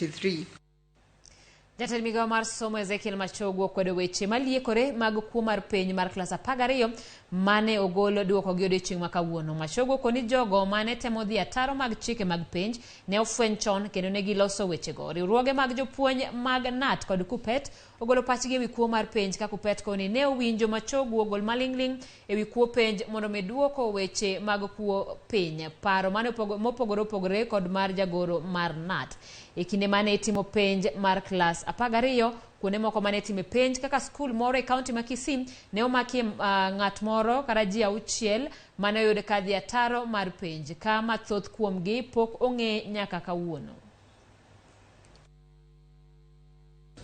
2023. Jatend migawo mar somo Ezekiel Machogu okwedo weche maliekore mag kuo mar penj mar klas 12 mane ogolo duoko gi odiochieng' ma kawuono. Machogu koni jogo mane temo dhi ataro mag chike mag penj ne ofweny chon kendo ne giloso wechego. Riwruoge mag jopuonj mag NAT kod KUPPET ogolo pachgi ewi kuo mar penj ka KUPPET koni ne owinjo Machogu ogol maling'ling ewi kuo penj mondo meduoko weche mag kuo piny. Paro mane mopogore opogore kod mar jagoro mar NAT. E kinde mane itimo penj mar klas 12 kuonde moko mane time penj kaka skul moro e kaunti ma Kisii ne omaki ng'at moro kata ji 6 mane oyud kadhi ataro mar penj ka mathoth kuomgi pok ong'e nyaka kawuono.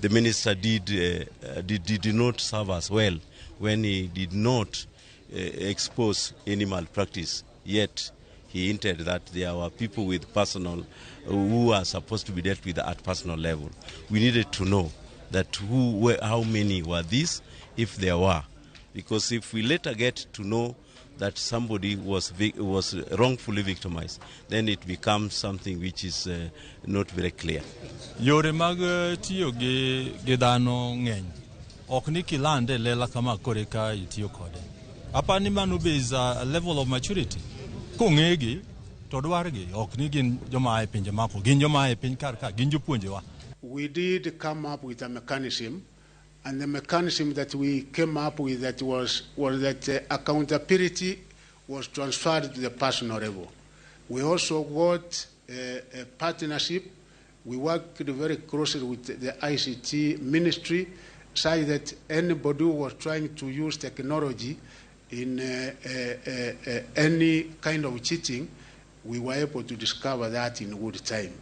The minister did not serve us well when he did not expose any malpractice, yet he hinted that there were people with personal who are supposed to be dealt with at personal level. We needed to know that how many were these, if there were, because if we later get to know that somebody was wrongfully victimized, then it becomes something which is not very clear. Yore mag tiyo gi dhano ng'eny ok ni kilande lela kama kore ka itiyo kode. Apani mano be is a level of maturity. Kong'egi to dwargi ok ni gin joma e pinje mako, gin joma e piny kar ka, gin jopuonjewa. We did come up with a mechanism, and the mechanism that we came up with that was that accountability was transferred to the personal level. We also got a partnership. We worked very closely with the ICT ministry, such that anybody who was trying to use technology in any kind of cheating, we were able to discover that in good time.